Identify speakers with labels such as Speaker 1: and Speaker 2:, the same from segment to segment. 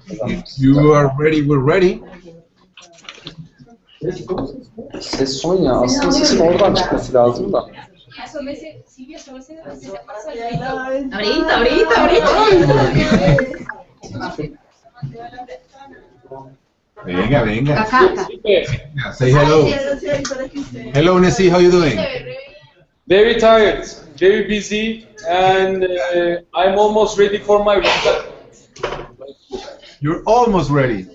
Speaker 1: If you are ready, we're ready.
Speaker 2: Ses son ya. Aslında sesin oradan çıkması lazım da.
Speaker 1: Venga, venga. Say hello. Hello, Nessie. How you doing?
Speaker 3: Very tired, very busy, and I'm almost ready for my retirement.
Speaker 1: You're almost ready.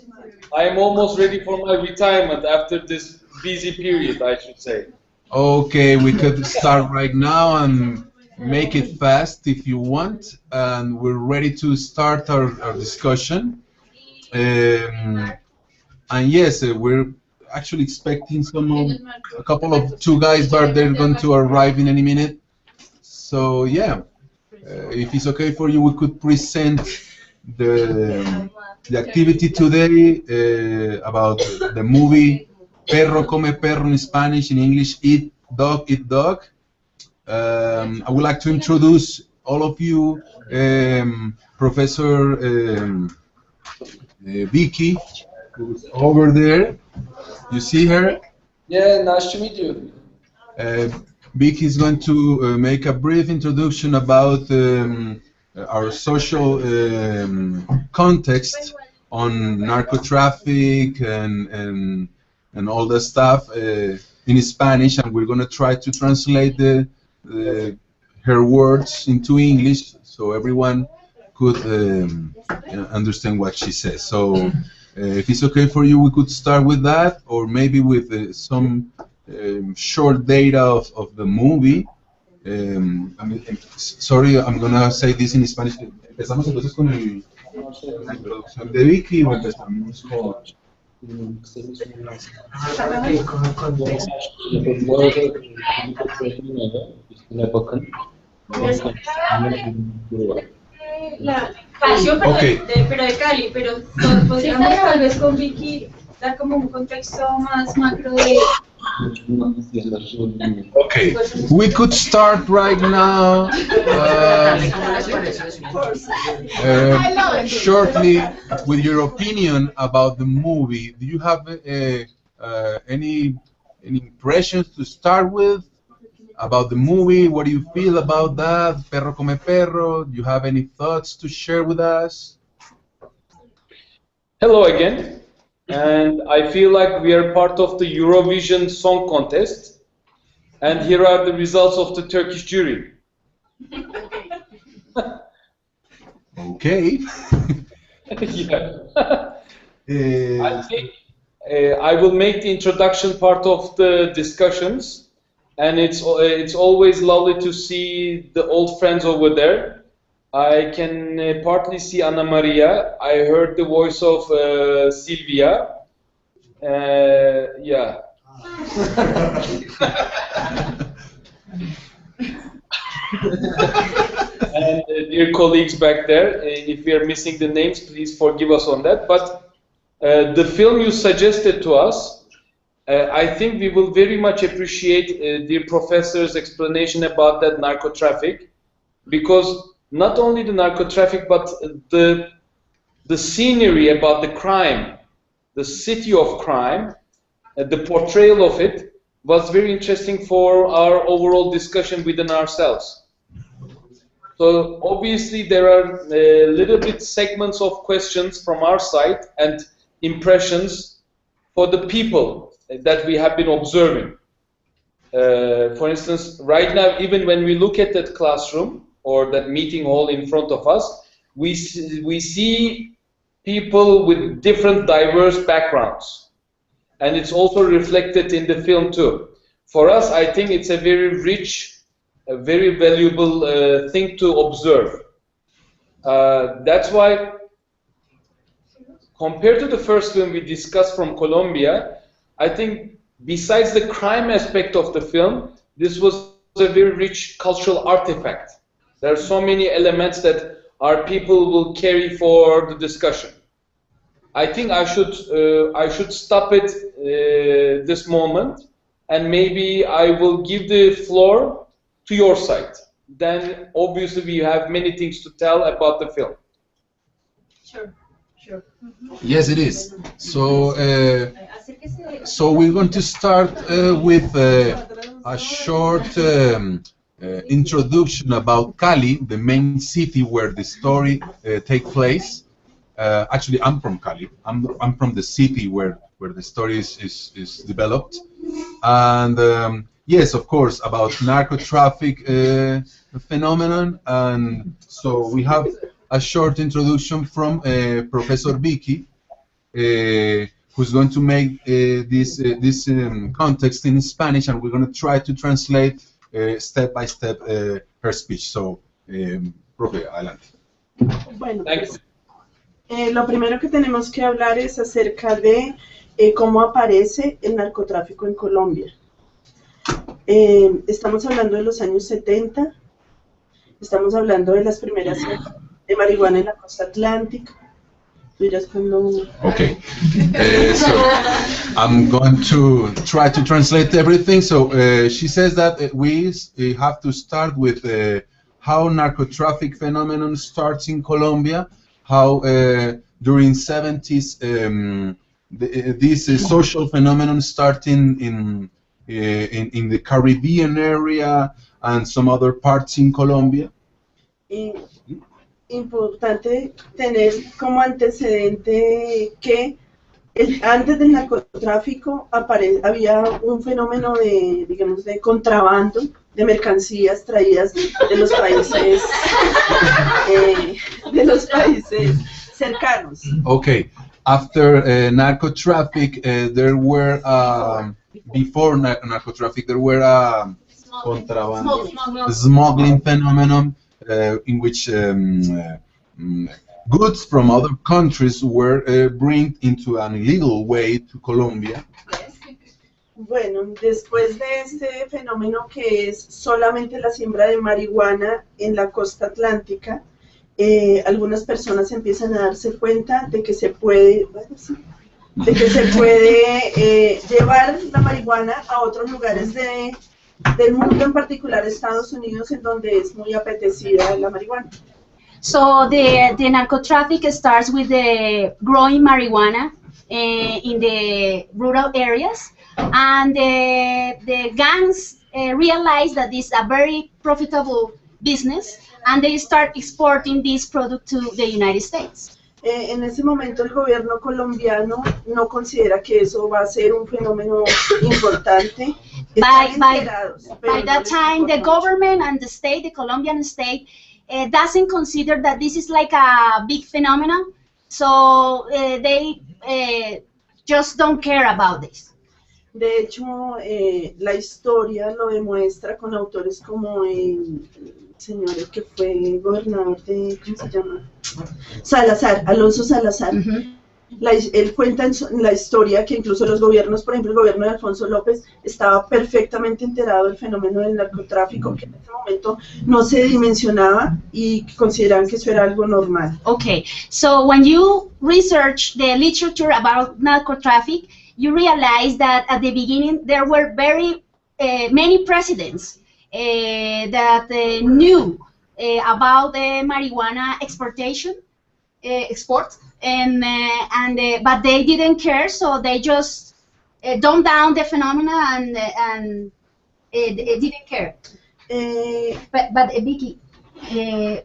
Speaker 3: I'm almost ready for my retirement after this busy period, I should say.
Speaker 1: Okay, we could start right now and make it fast if you want. And we're ready to start our discussion. And yes, we're actually expecting a couple of two guys, but they're going to arrive in any minute. So yeah, if it's okay for you, we could present the activity today about the movie Perro come perro in Spanish, in English eat dog, eat dog. I would like to introduce all of you, Professor Vicky, who's over there. You see her?
Speaker 2: Yeah, nice to meet you.
Speaker 1: Vicky is going to make a brief introduction about our social context on narco traffic and all that stuff in Spanish, and we're going to try to translate her words into English so everyone could understand what she says. So if it's okay for you, we could start with that, or maybe with some short data of the movie. Sorry, I'm going to say this in Spanish. ¿Empezamos entonces con la introducción de Vicky o empezamos con...?
Speaker 4: Okay. Pero de Cali, pero podríamos tal vez con Vicky dar como un contexto más macro de...
Speaker 1: Okay, we could start right now shortly with your opinion about the movie. Do you have any impressions to start with about the movie? What do you feel about that? Perro come perro. Do you have any thoughts to share with us?
Speaker 3: Hello again. And I feel like we are part of the Eurovision Song Contest. And here are the results of the Turkish jury.
Speaker 1: Okay.
Speaker 3: Yeah. I think I will make the introduction part of the discussions. And it's always lovely to see the old friends over there. I can partly see Anna Maria. I heard the voice of Silvia. Yeah. And dear colleagues back there, if we are missing the names, please forgive us on that. But the film you suggested to us, I think we will very much appreciate the professor's explanation about that narco traffic, because not only the narco traffic, but the scenery about the crime, the city of crime, the portrayal of it was very interesting for our overall discussion within ourselves. So obviously there are a little bit segments of questions from our side and impressions for the people that we have been observing. For instance, right now, even when we look at that classroom or that meeting hall in front of us, we see people with different diverse backgrounds. And it's also reflected in the film too. For us, I think it's a very rich, a very valuable thing to observe. That's why, compared to the first film we discussed from Colombia, I think besides the crime aspect of the film, this was a very rich cultural artifact. There are so many elements that our people will carry for the discussion. I think I should stop it this moment, and maybe I will give the floor to your side. Then obviously we have many things to tell about the film.
Speaker 4: Sure.
Speaker 1: Yes, it is. So we're going to start with a short introduction about Cali, the main city where the story takes place. Actually, I'm from Cali. I'm from the city where the story is developed. And yes, of course, about narco traffic phenomenon. And so we have a short introduction from Professor Vicky, who's going to make this context in Spanish, and we're going to try to translate step by step her speech. So, profe, adelante.
Speaker 5: Bueno, pues, lo primero que tenemos que hablar es acerca de cómo aparece el narcotráfico en Colombia. Estamos hablando de los años 70, estamos hablando de las primeras de marihuana en la costa atlántica.
Speaker 1: Okay, so I'm going to try to translate everything. So she says that we have to start with how narco-traffic phenomenon starts in Colombia, how during 70s this social phenomenon starting in the Caribbean area and some other parts in Colombia.
Speaker 5: Importante tener como antecedente que antes del narcotráfico había un fenómeno de, digamos, de contrabando de mercancías traídas de los países cercanos.
Speaker 1: Okay, after narco-traffic, there were before narco-traffic there were smuggling phenomenon. In which goods from other countries were brought into an illegal way to Colombia.
Speaker 5: Bueno, después de este fenómeno que es solamente la siembra de marihuana en la costa atlántica, algunas personas empiezan a darse cuenta de que se puede, llevar la marihuana a otros lugares del mundo, en particular Estados Unidos, en donde es muy apetecida la marihuana.
Speaker 6: So the narcotraffic starts with the growing marijuana in the rural areas, and the gangs realize that this is a very profitable business, and they start exporting this product to the United States.
Speaker 5: En ese momento el gobierno colombiano no considera que eso va a ser un fenómeno importante.
Speaker 6: By that time, the government and the state, the Colombian state, doesn't consider that this is like a big phenomenon, so they just don't care about this.
Speaker 5: De hecho, la historia lo demuestra con autores como el señor que fue gobernador de, ¿cómo se llama? Salazar, Alonso Salazar. Él cuenta en la historia que incluso los gobiernos, por ejemplo el gobierno de Alfonso López, estaba perfectamente enterado del fenómeno del narcotráfico, que en ese momento no se dimensionaba y consideraban que eso era algo normal.
Speaker 6: Okay, so when you research the literature about narcotraffic, you realize that at the beginning there were very many presidents that knew about the marijuana exportation, export, but they didn't care, so they just dumbed down the phenomena and didn't care. But Vicky,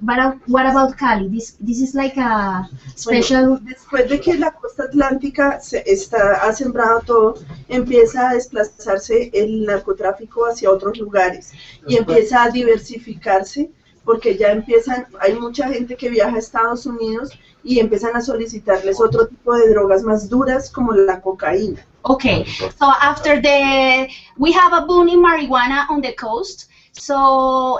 Speaker 6: but what about Cali? This is like a special.
Speaker 5: Bueno, después de que la costa atlántica ha sembrado todo, empieza a desplazarse el narcotráfico hacia otros lugares y empieza a diversificarse, porque ya hay mucha gente que viaja a Estados Unidos y empiezan a solicitarles otro tipo de drogas más duras como la cocaína.
Speaker 6: Okay, so after we have a boom in marijuana on the coast, so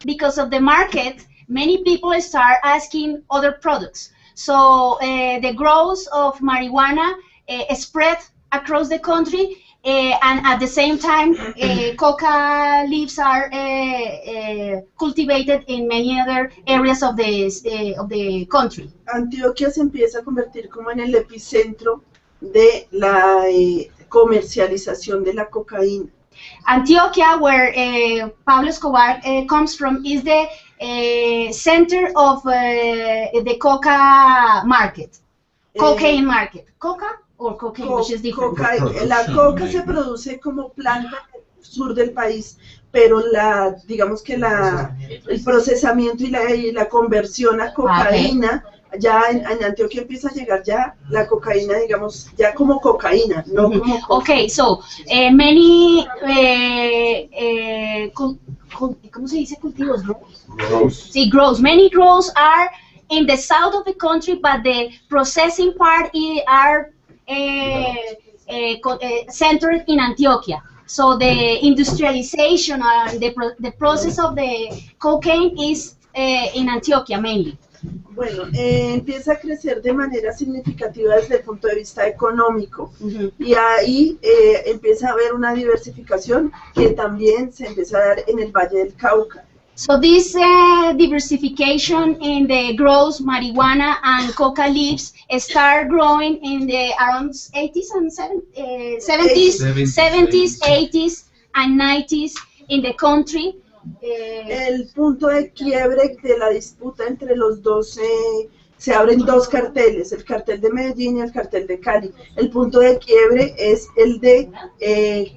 Speaker 6: because of the market, many people start asking other products. So the growth of marijuana spread across the country, and at the same time, coca leaves are cultivated in many other areas of the country.
Speaker 5: Antioquia se empieza a convertir como en el epicentro de la comercialización de la cocaína.
Speaker 6: Antioquia, where Pablo Escobar comes from, is the center of the coca market. Cocaine market. Coca or cocaine, which is different.
Speaker 5: La coca se produce como planta en el sur del país, pero digamos que el procesamiento y la conversión a cocaína, ya en Antioquia empieza a llegar ya la cocaína, digamos, ya como cocaína, no como coca.
Speaker 6: Okay, so many, ¿cómo se dice cultivos?
Speaker 1: Gross.
Speaker 6: Sí, grows. Many grows are in the south of the country, but the processing part are centered in Antioquia. So the industrialization and the process of the cocaine is in Antioquia mainly.
Speaker 5: Bueno, empieza a crecer de manera significativa desde el punto de vista económico y ahí empieza a haber una diversificación que también se empieza a dar en el Valle del Cauca.
Speaker 6: So this diversification in the grows marijuana and coca leaves start growing in the around 80s and 70s, 80s and 90s in the country.
Speaker 5: El punto de quiebre de la disputa entre los dos, se abren dos carteles, el cartel de Medellín y el cartel de Cali. El punto de quiebre es el de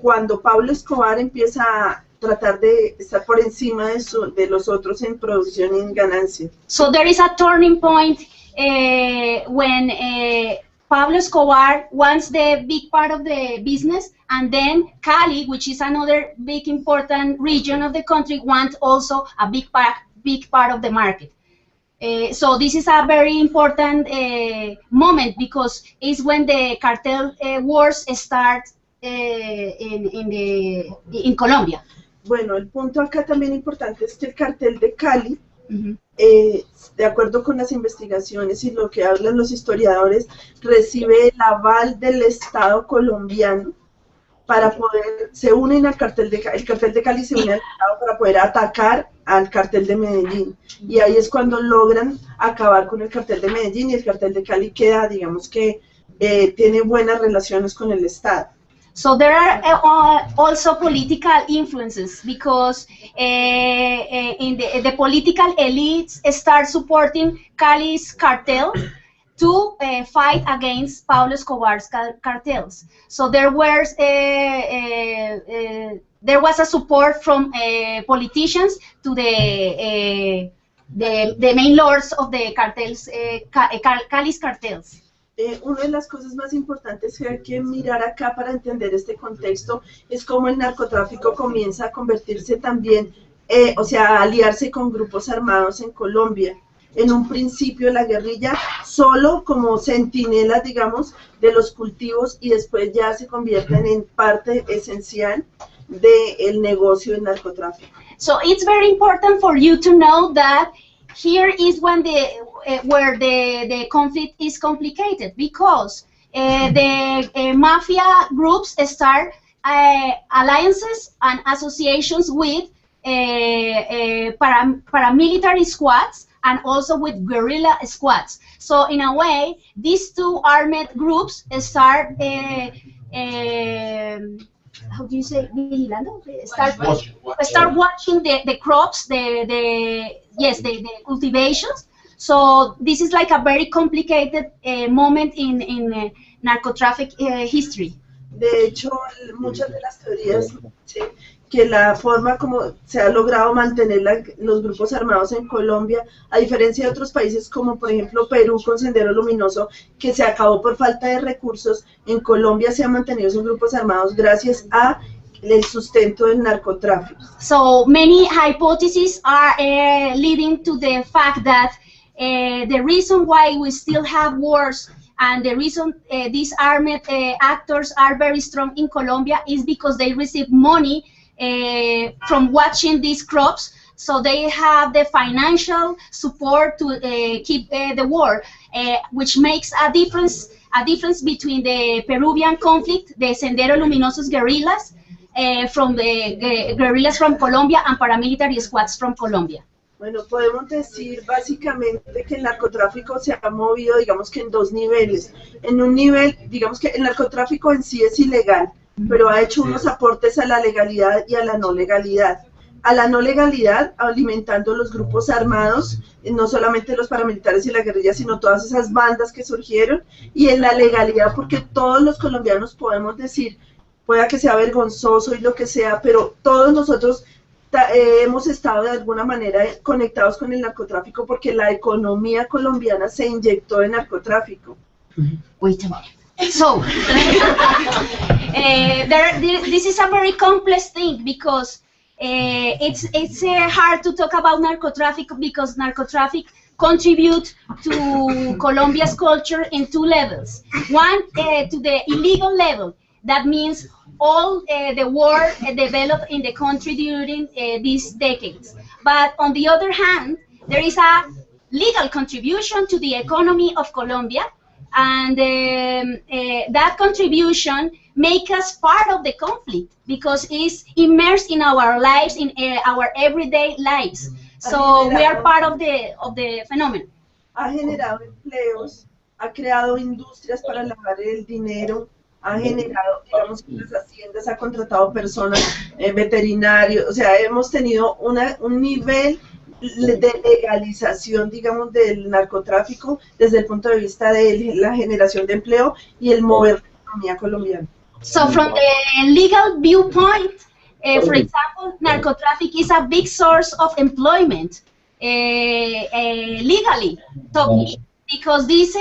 Speaker 5: cuando Pablo Escobar empieza a tratar de estar por encima de los otros en producción y en ganancia.
Speaker 6: So there is a turning point when Pablo Escobar wants the big part of the business, and then Cali, which is another big important region of the country, wants also a big part of the market. So this is a very important moment because it's when the cartel wars start in Colombia.
Speaker 5: Bueno, el punto acá también importante es que el cartel de Cali, de acuerdo con las investigaciones y lo que hablan los historiadores, recibe el aval del Estado colombiano para se unen al cartel de Cali. El cartel de Cali se une al Estado para poder atacar al cartel de Medellín. Y ahí es cuando logran acabar con el cartel de Medellín y el cartel de Cali queda, digamos que, tiene buenas relaciones con el Estado.
Speaker 6: So there are also political influences because in the political elites start supporting Cali's cartel to fight against Pablo Escobar's cartels. So there was a support from politicians to the main lords of the cartels, Cali's cartels.
Speaker 5: Una de las cosas más importantes que hay que mirar acá para entender este contexto es cómo el narcotráfico comienza a convertirse también, o sea, a aliarse con grupos armados en Colombia. En un principio la guerrilla solo como centinelas, digamos, de los cultivos y después ya se convierten en parte esencial del negocio del narcotráfico.
Speaker 6: So it's very important for you to know that here is when where the conflict is complicated because the mafia groups start alliances and associations with paramilitary squads and also with guerrilla squads. So in a way, these two armed groups start how do you say, vigilando? Start watching the crops, the cultivations. So this is like a very complicated moment in narcotraffic history.
Speaker 5: De hecho, muchas de las teorías dicen que la forma como se ha logrado mantener los grupos armados en Colombia, a diferencia de otros países como por ejemplo Perú con Sendero Luminoso, que se acabó por falta de recursos, en Colombia se han mantenido esos grupos armados gracias a el sustento del narcotráfico.
Speaker 6: So many hypotheses are leading to the fact that the reason why we still have wars and the reason these armed actors are very strong in Colombia is because they receive money from watching these crops, so they have the financial support to keep the war, which makes a difference between the Peruvian conflict, the Sendero Luminosos guerrillas, from the guerrillas from Colombia and paramilitary squads from Colombia.
Speaker 5: Bueno, podemos decir básicamente que el narcotráfico se ha movido, digamos que en dos niveles. En un nivel, digamos que el narcotráfico en sí es ilegal, pero ha hecho unos aportes a la legalidad y a la no legalidad. a la no legalidad, alimentando los grupos armados, no solamente los paramilitares y la guerrilla, sino todas esas bandas que surgieron, y en la legalidad, porque todos los colombianos podemos decir, pueda que sea vergonzoso y lo que sea, pero todos nosotros hemos estado de alguna manera conectados con el narcotráfico porque la economía colombiana se inyectó de narcotráfico.
Speaker 6: Wait a minute. So, this is a very complex thing because it's hard to talk about narcotraffic because narcotraffic contribute to Colombia's culture in two levels. One, to the illegal level. That means all the war developed in the country during these decades. But on the other hand, there is a legal contribution to the economy of Colombia, and that contribution makes us part of the conflict because it's immersed in our lives, in our everyday lives. So we are part of the phenomenon.
Speaker 5: Ha generado empleos, ha creado industrias para lavar el dinero, ha generado, digamos, las haciendas, ha contratado personas, veterinarios, o sea, hemos tenido un nivel de legalización, digamos, del narcotráfico desde el punto de vista de la generación de empleo y el mover la economía colombiana.
Speaker 6: So from the legal viewpoint, for example, narcotraffic is a big source of employment, legally talking. Because this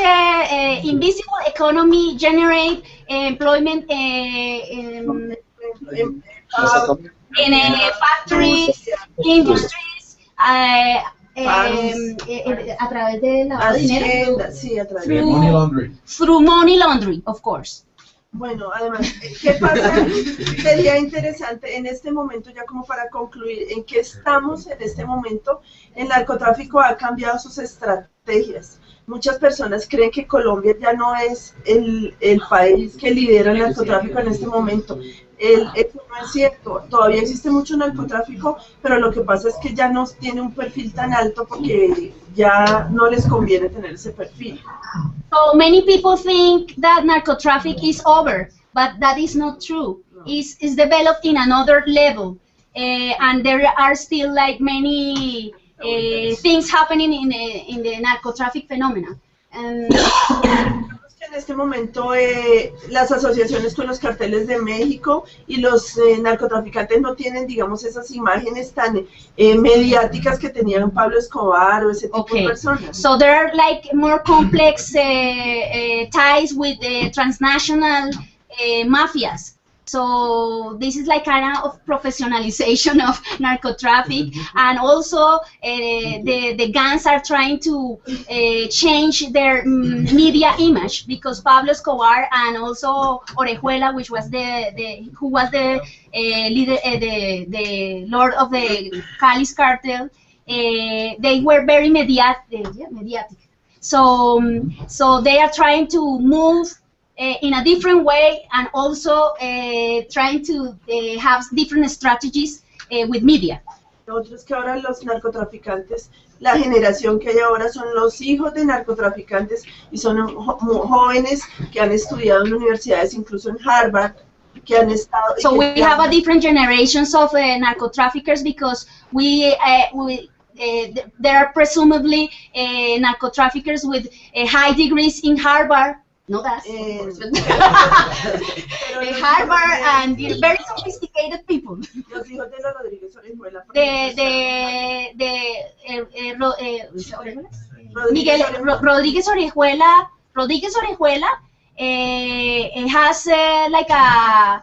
Speaker 6: invisible economy generate employment in factories, industries, a través de lavado de dinero,
Speaker 5: sí, a través
Speaker 1: de money laundering.
Speaker 6: Through money laundering, of course.
Speaker 5: Bueno, además, ¿qué pasa? Sería interesante en este momento, ya como para concluir, en qué estamos en este momento. El narcotráfico ha cambiado sus estrategias. Muchas personas creen que Colombia ya no es el país que lidera el narcotráfico en este momento. Eso no es cierto. Todavía existe mucho narcotráfico, pero lo que pasa es que ya no tiene un perfil tan alto porque ya no les conviene tener ese perfil.
Speaker 6: So many people think that narcotraffic is over, but that is not true. It's developed in another level, and there are still like many things happening in the narcotraffic phenomena.
Speaker 5: En este momento las asociaciones con los carteles de México y los narcotraficantes no tienen, digamos, esas imágenes tan mediáticas que tenían Pablo Escobar o ese tipo de personas.
Speaker 6: So there are like more complex ties with the transnational mafias. So this is like kind of professionalization of narcotraffic, and also the gangs are trying to change their media image because Pablo Escobar and also Orejuela, which was who was the leader, the lord of the Cali's cartel, they were very mediatic. So they are trying to move in a different way, and also trying to have different strategies with media.
Speaker 5: Otros que ahora los narcotraficantes, la generación que hay ahora son los hijos de narcotraficantes y son jóvenes que han estudiado en universidades, incluso en Harvard, que han estado.
Speaker 6: So we have a different generations of narcotraffickers because there are presumably narcotraffickers with high degrees in Harvard. Not us, Harvard, and very sophisticated people.
Speaker 5: Los hijos de la Rodríguez Orejuela.
Speaker 6: Miguel Rodríguez Orejuela. Has like a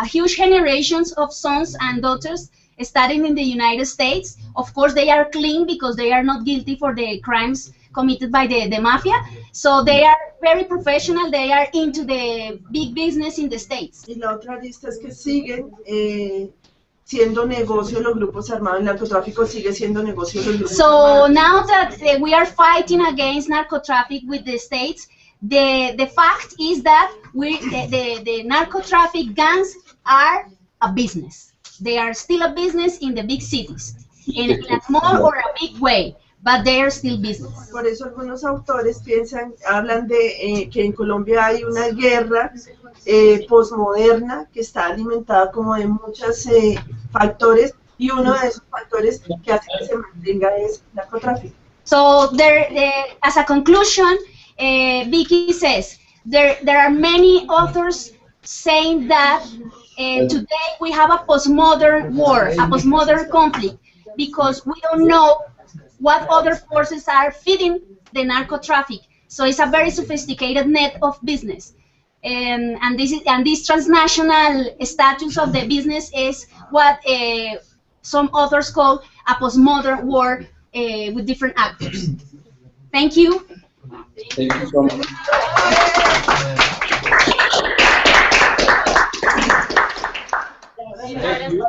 Speaker 6: huge generations of sons and daughters studying in the United States. Of course, they are clean because they are not guilty for the crimes committed by the mafia. So they are very professional, they are into the big business in the States.
Speaker 5: Y la otra lista es que siguen siendo negocio los grupos armados, el narcotráfico sigue siendo negocio los grupos armados.
Speaker 6: So now that we are fighting against narcotraffic with the states, the fact is that the narcotraffic gangs are a business. They are still a business in the big cities, in a small or a big way. But they are still business.
Speaker 5: Por eso algunos autores hablan de que en Colombia hay una guerra posmoderna que está alimentada como de muchos factores Y uno de esos factores que hace que se mantenga es el narcotráfico.
Speaker 6: So as a conclusion, Vicky says there are many authors saying that today we have a postmodern war, a postmodern conflict, because we don't know what other forces are feeding the narco traffic. So it's a very sophisticated net of business. And this transnational status of the business is what some authors call a postmodern war with different actors. Thank you.
Speaker 3: Thank you so much. Thank you.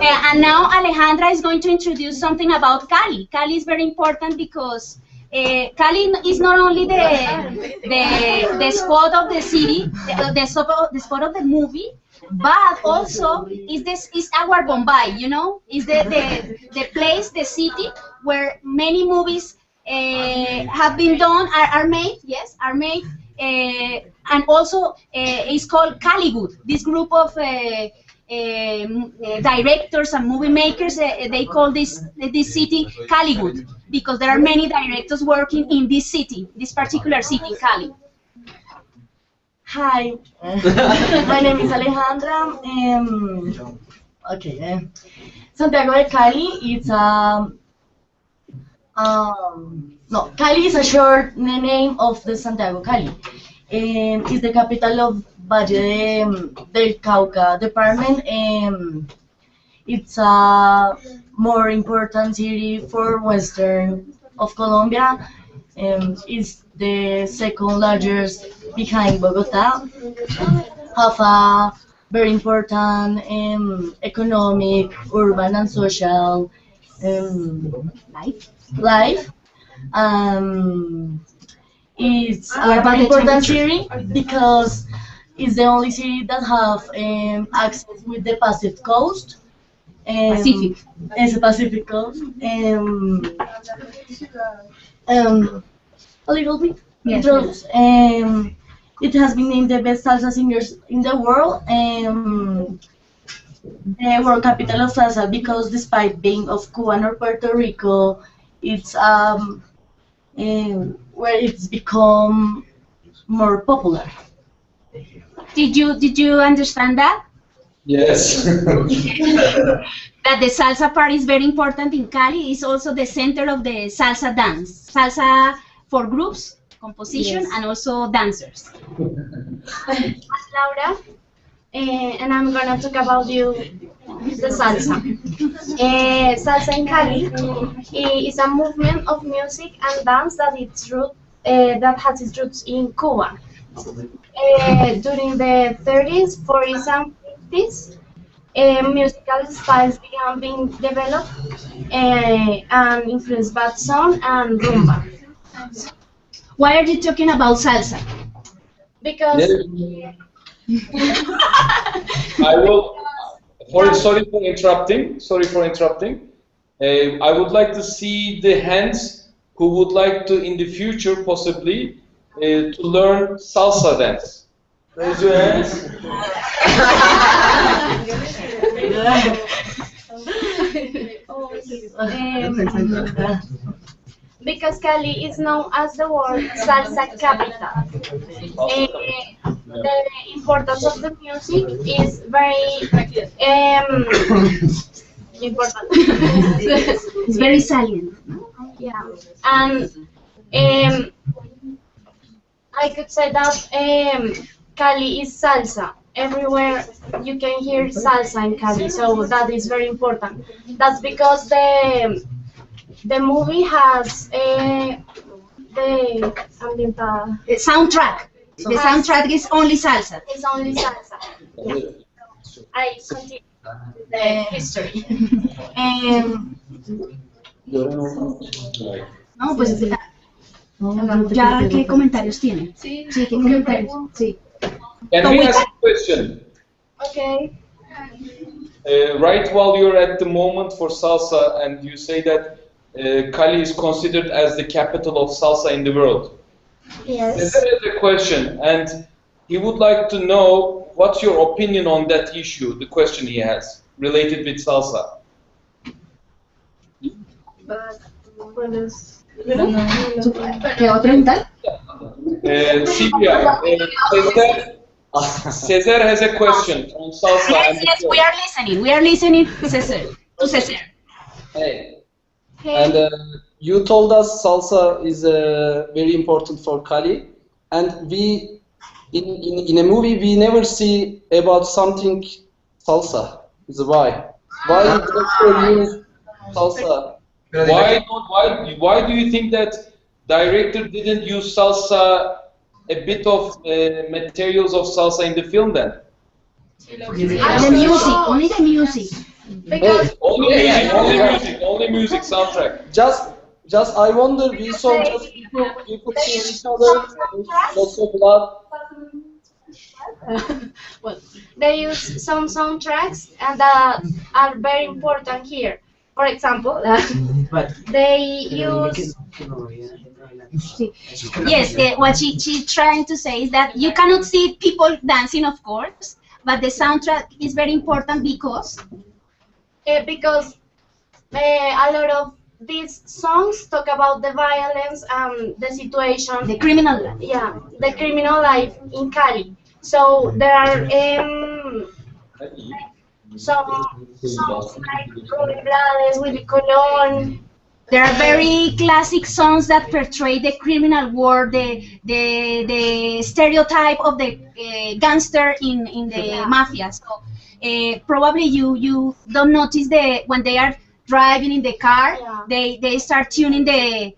Speaker 6: And now Alejandra is going to introduce something about Cali. Cali is very important because Cali is not only the spot of the city, the spot of the movie, but also is our Bombay, you know, is the place, the city where many movies have been done, are made, yes, are made, and also it's called Caliwood. This group of directors and movie makers, they call this city Caliwood because there are many directors working in this city, this particular city, Cali.
Speaker 7: Hi, my name is Alejandra. Santiago de Cali. It's no, Cali is a short name of the Santiago Cali. It's the capital of Valle del Cauca department. It's a more important city for western of Colombia. It's the second largest behind Bogota. Have a very important economic, urban, and social life. It's a very important city because it's the only city that have access with the Pacific coast.
Speaker 6: Pacific.
Speaker 7: It's a Pacific coast. A little bit.
Speaker 6: Yes,
Speaker 7: Drugs. It has been named the best salsa singers in the world. The world capital of salsa because despite being of Cuba or Puerto Rico, it's where it's become more popular.
Speaker 6: Did you understand that?
Speaker 3: Yes.
Speaker 6: That the salsa part is very important in Cali. It's also the center of the salsa dance. Salsa for groups, composition,
Speaker 7: Yes.
Speaker 6: and also dancers.
Speaker 8: Laura, and I'm gonna talk about the salsa. Salsa in Cali is a movement of music and dance that has its roots in Cuba. During the 30s, 40s, and 50s, musical styles began being developed and influenced by son and rumba.
Speaker 6: Why are you talking about salsa?
Speaker 8: Because
Speaker 3: I will. Sorry for interrupting. Sorry for interrupting. I would like to see the hands who would like to, in the future, possibly, to learn salsa dance. Raise your hands.
Speaker 8: because Cali is known as the world salsa capital. The importance of the music is very important.
Speaker 6: It's very salient.
Speaker 8: Yeah, and I could say that Cali is salsa. Everywhere you can hear salsa in Cali, so that is very important. That's because the movie has the ambientada.
Speaker 6: The soundtrack. The soundtrack is only salsa.
Speaker 8: It's only salsa. Yeah. I continue the history.
Speaker 6: No, pues ya qué comentarios tienen. Sí, qué comentarios. Sí.
Speaker 3: Can we ask a question?
Speaker 8: Okay.
Speaker 3: Right while you're at the moment for salsa and you say that Cali is considered as the capital of salsa in the world.
Speaker 8: Yes.
Speaker 3: There is a question, and he would like to know what's your opinion on that issue? The question he has related with salsa.
Speaker 6: ¿Qué va a preguntar?
Speaker 3: Silvia, Cesar has a question on salsa.
Speaker 6: Yes, yes, we are listening. We are listening to Cesar.
Speaker 2: Hey. And you told us salsa is very important for Cali, and we in a movie we never see about something salsa. Is why? Why director use salsa?
Speaker 3: Why do you think that director didn't use salsa, a bit of materials of salsa in the film then?
Speaker 6: The music, only the music.
Speaker 8: Because
Speaker 3: Only music soundtrack.
Speaker 2: Just I wonder, we saw just people killing each other, lots of blood.
Speaker 8: they use some soundtracks and that are very important here. For example, they use
Speaker 6: Yes, what she's trying to say is that you cannot see people dancing, of course, but the soundtrack is very important because
Speaker 8: a lot of these songs talk about the violence and the situation,
Speaker 6: the criminal life.
Speaker 8: yeah, the criminal life in Cali. So there are some songs like Rubén Blades, Willy Colón.
Speaker 6: There are very classic songs that portray the criminal world, the stereotype of the gangster in the mafia. So probably you don't notice when they are driving in the car, they start tuning the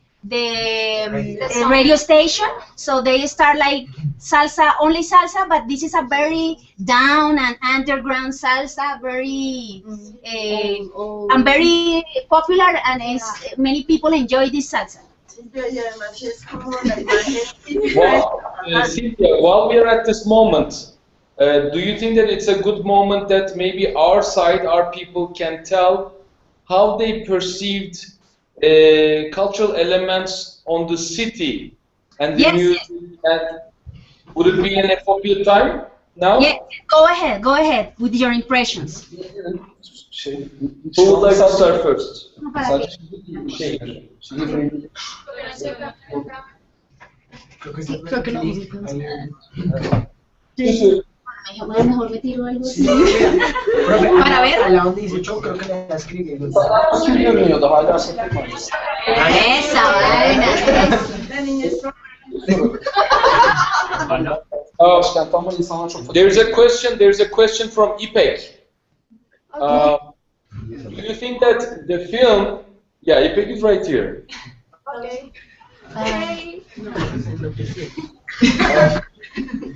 Speaker 6: radio station, so they start like salsa, only salsa, but this is a very down and underground salsa, very and very popular, and many people enjoy this salsa.
Speaker 3: Cynthia, while we are at this moment, do you think that it's a good moment that maybe our side, our people can tell how they perceived cultural elements on the city and the music? And would it be an appropriate time now?
Speaker 6: Yeah, go ahead with your impressions.
Speaker 3: Who would like to start first?
Speaker 6: Mejor me tiro algo así. Para ver. Esa vaina.
Speaker 3: There's a question from Ipek. Do you think that the film, yeah, Ipek is right here.
Speaker 8: Okay.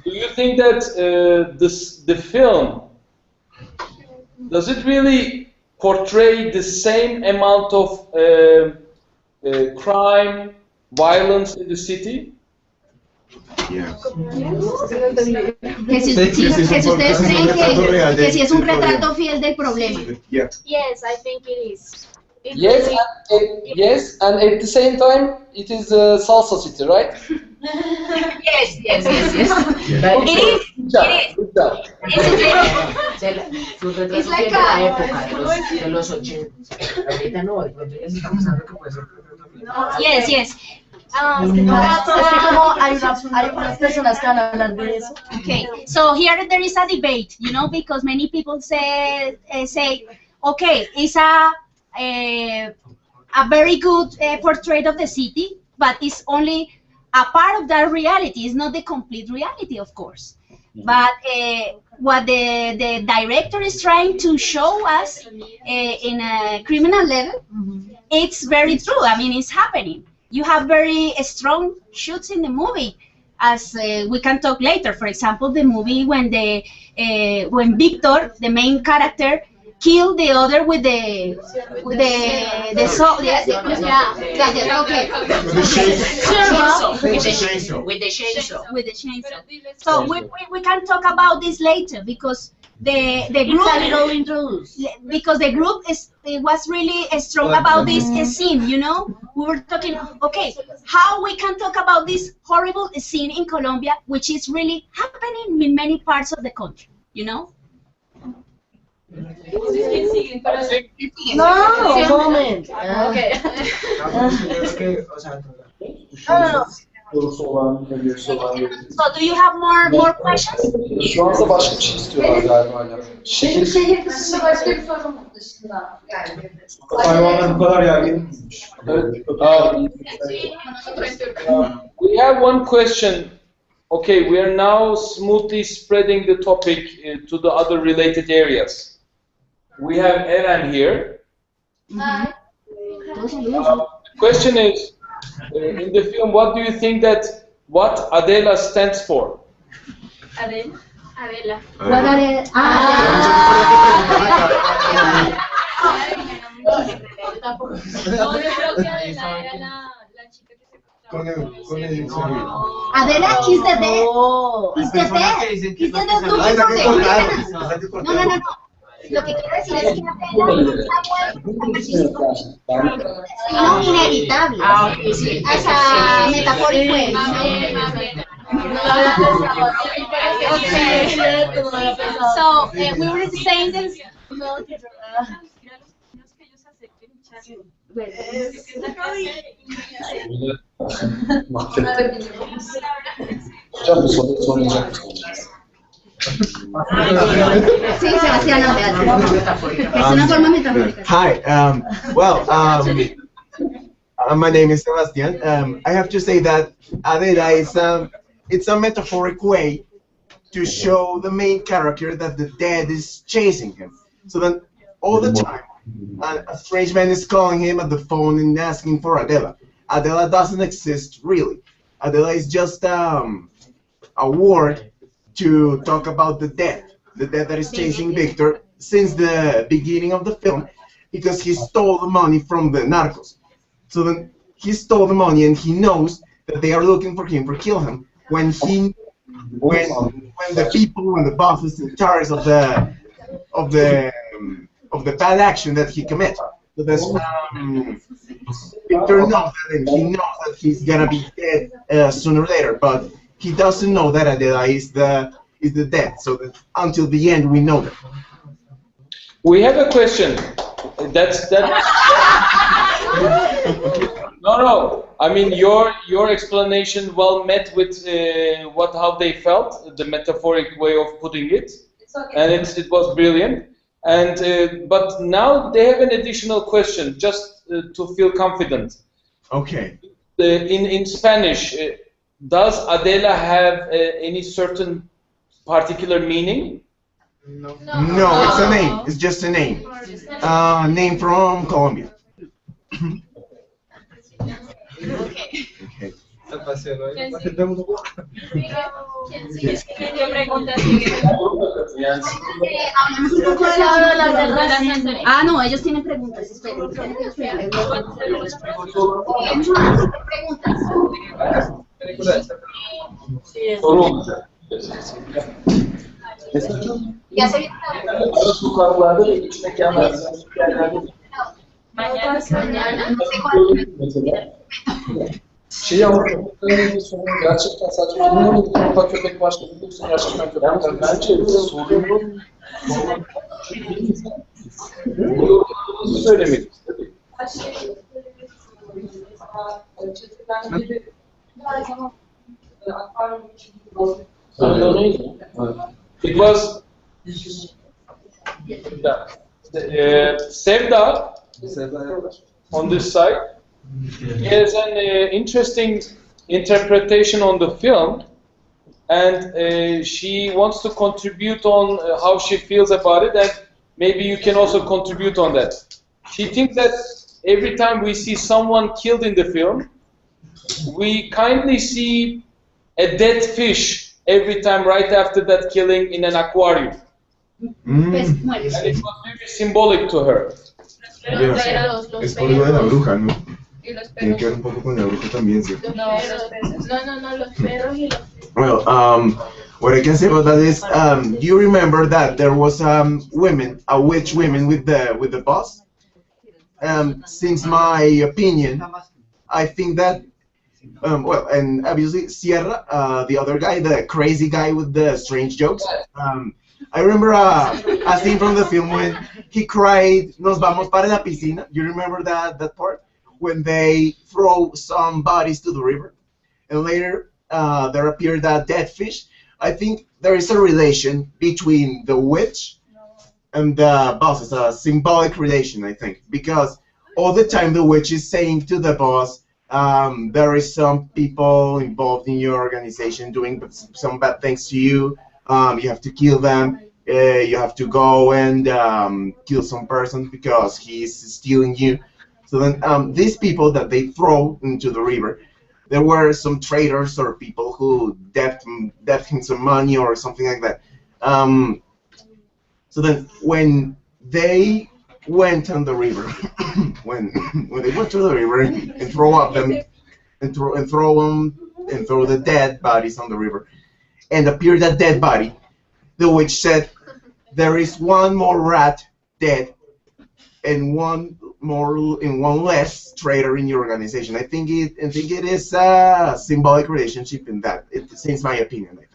Speaker 3: Do you think that the film, does it really portray the same amount of crime, violence in the city?
Speaker 6: Que si ustedes creen que si es un retrato fiel del problema.
Speaker 8: Yes, I think it is.
Speaker 2: Yes, and at the same time, it is salsa city, right?
Speaker 6: Yes. It is.
Speaker 9: It's like a de los 80. Ahorita no, de pronto ya se está pensando que puede ser.
Speaker 6: Yes.
Speaker 7: Es que como hay unas personas que van a hablar de eso.
Speaker 6: Okay, so here there is a debate, because many people say, okay, it's a very good portrait of the city, but it's only a part of that reality. It's not the complete reality, of course. But what the director is trying to show us in a criminal level, it's very true. I mean, it's happening. You have very strong shoots in the movie, as we can talk later. For example, the movie when Victor, the main character, killed the other with the chainsaw. So we can talk about this later because the group was really strong about this scene. We were talking, okay, how we can talk about this horrible scene in Colombia, which is really happening in many parts of the country. you know?
Speaker 7: No, moment. Okay. No.
Speaker 6: So do you have more questions?
Speaker 2: Şu anda başka bir şey istiyorlar galiba hala.
Speaker 10: Benim şehir dışında başka bir sorum dışında.
Speaker 11: Hayvanlar bu kadar yaygınmış.
Speaker 3: We have one question. Okay, we are now smoothly spreading the topic to the other related areas. We have Eren here. The question is, in the film, what do you think what Adela stands for?
Speaker 8: Adela.
Speaker 7: What are it?
Speaker 6: Adela is the dead. Is the dead. Is the dead. No. Lo que quiero decir es que Adela está muerta. Inevitable. O sea, metafórico. So we were saying this.
Speaker 2: Hocam bu soruyu sormayacak mısın?
Speaker 6: Sí, Sebastián, es una forma metafórica.
Speaker 11: Hi. My name is Sebastian. I have to say that Adela is it's a metaphoric way to show the main character that the dead is chasing him. So then all the time, a strange man is calling him at the phone and asking for Adela. Adela doesn't exist really. Adela is just a word to talk about the dead that is chasing Victor since the beginning of the film, because he stole the money from the narcos. So then he stole the money and he knows that they are looking for him, for kill him, when the people and the bosses in charge of the bad action that he commits. So that's Victor knows that, and he knows that he's gonna be dead sooner or later, but he doesn't know that Adela is the dead. So that until the end, we know that.
Speaker 3: We have a question. That's no. I mean, your explanation well met with how they felt, the metaphoric way of putting it, and it was brilliant. And but now they have an additional question, just to feel confident.
Speaker 11: Okay.
Speaker 3: In Spanish, does Adela have any certain particular meaning?
Speaker 11: No, it's a name. It's just a name. Name from Colombia.
Speaker 6: Okay. Hablemos un poco de la no, ellos tienen preguntas. Esperen. Ya se vio. Mañana.
Speaker 2: Şey ama gerçekten sadece bunun bir kapak köpek başka bir gerçekten köpek. Bence sorunun
Speaker 3: söylemek istedim. It was Sevda on this side. He has an interesting interpretation on the film, and she wants to contribute on how she feels about it, and maybe you can also contribute on that. She thinks that every time we see someone killed in the film, we kindly see a dead fish every time right after that killing in an aquarium. And it was very symbolic to her.
Speaker 11: Es por lo de la bruja, ¿no? Tiene que ver un poco con la bruja también, ¿cierto?
Speaker 10: No, los perros y los...
Speaker 11: Well, what I can say about that is, do you remember that there was a witch woman with the boss? Since my opinion, I think that, well, and obviously Sierra, the other guy, the crazy guy with the strange jokes, I remember a scene from the film when he cried, "Nos vamos para la piscina." You remember that part? When they throw some bodies to the river, and later there appeared that dead fish. I think there is a relation between the witch and the boss. It's a symbolic relation, I think, because all the time the witch is saying to the boss, there is some people involved in your organization doing some bad things to you. You have to kill them. You have to go and kill some person because he's stealing you. So then these people that they throw into the river, there were some traders or people who debt him some money or something like that. So then when they went on the river, when they went to the river and throw the dead bodies on the river, and appeared that dead body, the witch said, "There is one more rat dead, and one less traitor in your organization." I think it is a symbolic relationship in that. It's my opinion, I think.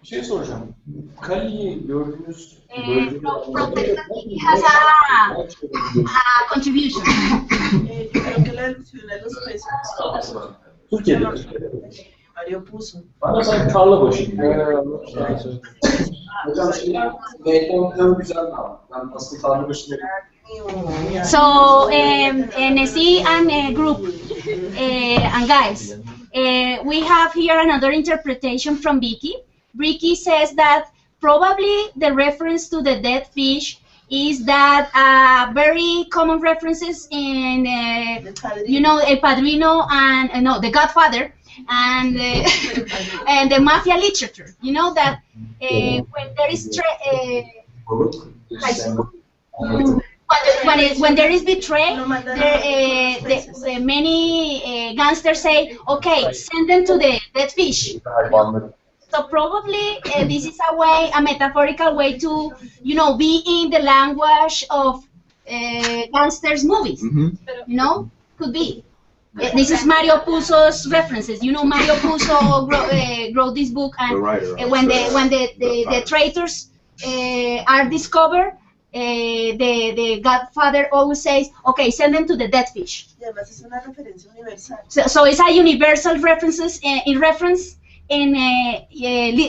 Speaker 3: Bir şey soracağım. Kali'yi gördüğünüz
Speaker 6: has a contribution.
Speaker 5: Creo que la alusión a los pesos.
Speaker 3: Türkiye'de.
Speaker 5: Mario puso.
Speaker 3: Bana sanki tarla başı.
Speaker 2: Hocam şimdi meydan güzel ama ben aslında tarla başında.
Speaker 6: So, Nessie and group and guys, we have here another interpretation from Vicky. Vicky says that probably the reference to the dead fish is that very common references in, El Padrino and no, The Godfather and and the mafia literature. You know that when there is when there is betrayal, many gangsters say, "Okay, send them to the dead fish." So probably this is a metaphorical way to, be in the language of gangsters movies. Could be. This is Mario Puzo's references. Mario Puzo wrote this book, and when the traitors are discovered, the Godfather always says, "Okay, send them to the dead fish." So it's a universal references in reference in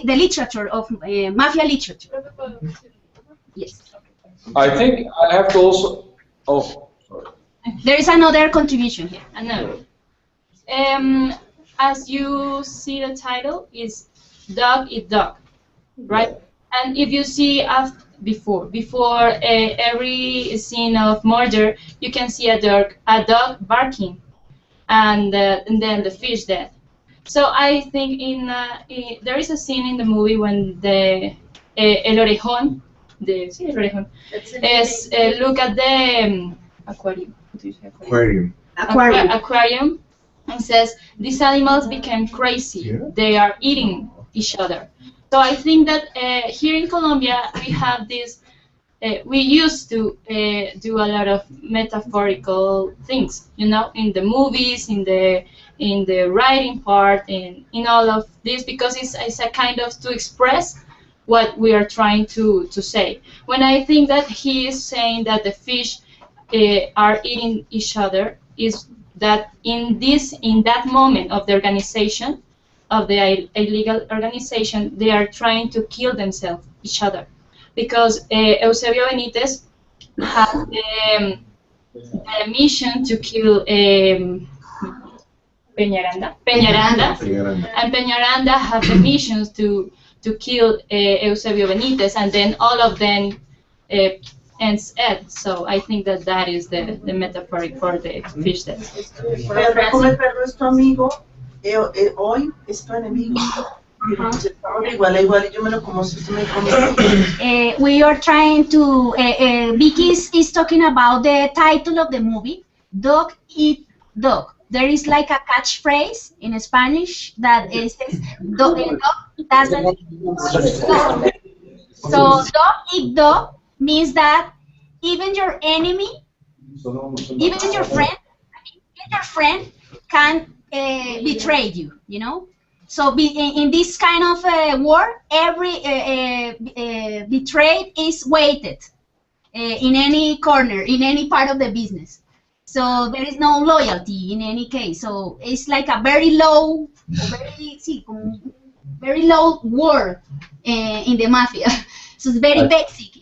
Speaker 6: the literature of mafia literature. Yes.
Speaker 3: I think I have to also. Oh, sorry.
Speaker 6: There is another contribution here.
Speaker 12: Another. As you see, the title is "Dog Eat Dog," right? And if you see before every scene of murder, you can see a dog barking, and then the fish dead. So I think there is a scene in the movie when el orejón, el orejón, look at the aquarium and says, "These animals became crazy. Yeah. They are eating each other." So I think that here in Colombia we have this. We used to do a lot of metaphorical things, in the movies, in the writing part, in all of this, because it's a kind of to express what we are trying to say. When I think that he is saying that the fish are eating each other, is that in that moment of the organization, of the illegal organization, they are trying to kill themselves, each other. Because Eusebio Benítez had the mission to kill Peñaranda, and Peñaranda had the missions to kill Eusebio Benítez, and then all of them ends Ed. So I think that is the metaphor for the fish death.
Speaker 5: Como el perro es tu amigo, hoy es tu enemigo.
Speaker 6: We are trying to. Vicky is talking about the title of the movie, "Dog Eat Dog." There is like a catchphrase in Spanish that says, "Dog doesn't eat dog." So "dog eat dog" means that even your enemy, even your friend can betray you. So in this kind of war, every trade is weighted in any corner, in any part of the business. So there is no loyalty in any case. So it's like a very low, very low war in the mafia. So it's very basic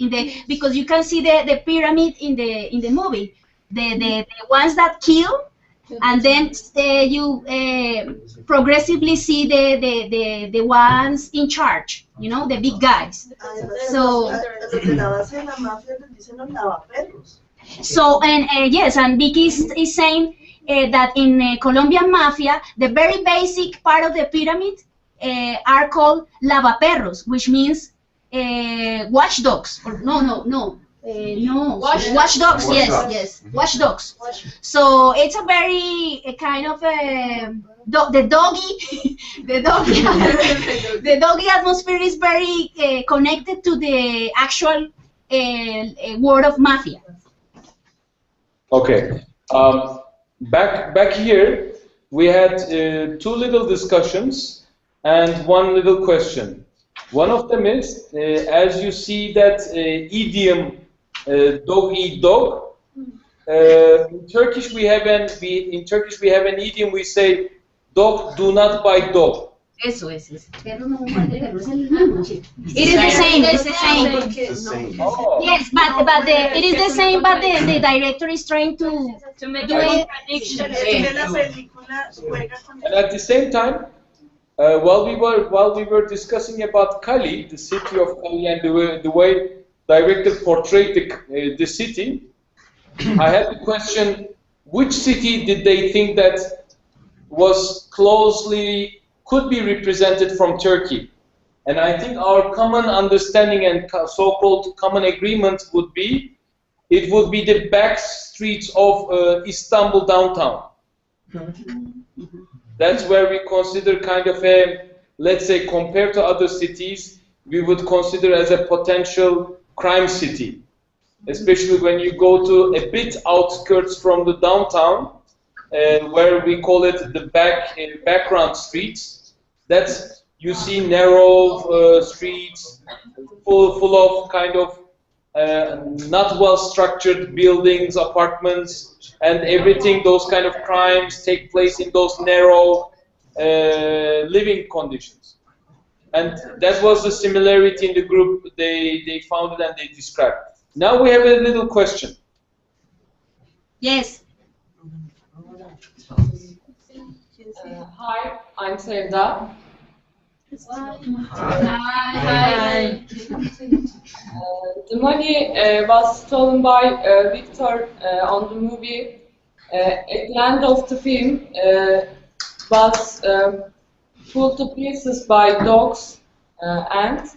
Speaker 6: because you can see the pyramid in the movie, the ones that kill, and then you progressively see the ones in charge, you know, the big guys. So yes, and Vicky is saying that in Colombian mafia, the very basic part of the pyramid are called lavaperros, which means watchdogs. Or no. Watchdogs. Yes, watchdogs. So it's a very kind of the doggy, the doggy atmosphere is very connected to the actual word of mafia.
Speaker 3: Okay. Back here, we had two little discussions and one little question. One of them is, as you see that idiom, dog eat dog. In Turkish we have an idiom. We say, dog do not bite dog.
Speaker 6: Eso es. Perro no muerde perro, es el mismo. It is the same. It's the same.
Speaker 3: Oh.
Speaker 6: Yes, but it is the same. But the director is trying to make a prediction.
Speaker 3: And at the same time, while we were discussing about Cali, the city of Cali, and the way director portrayed the city, I had the question: which city did they think that could be represented from Turkey? And I think our common understanding and so-called common agreement would be, it would be the back streets of Istanbul downtown. That's where we consider kind of a, let's say, compared to other cities, we would consider as a potential crime city. Especially when you go to a bit outskirts from the downtown, where we call it the background streets. That's, you see narrow streets, full of kind of not well structured buildings, apartments, and everything. Those kind of crimes take place in those narrow living conditions. And that was the similarity in the group they found and they described. Now we have a little question.
Speaker 6: Yes.
Speaker 13: Hi, I'm Sevda.
Speaker 6: Hi.
Speaker 13: The money was stolen by Victor on the movie. At the end of the film, was pulled to pieces by dogs, and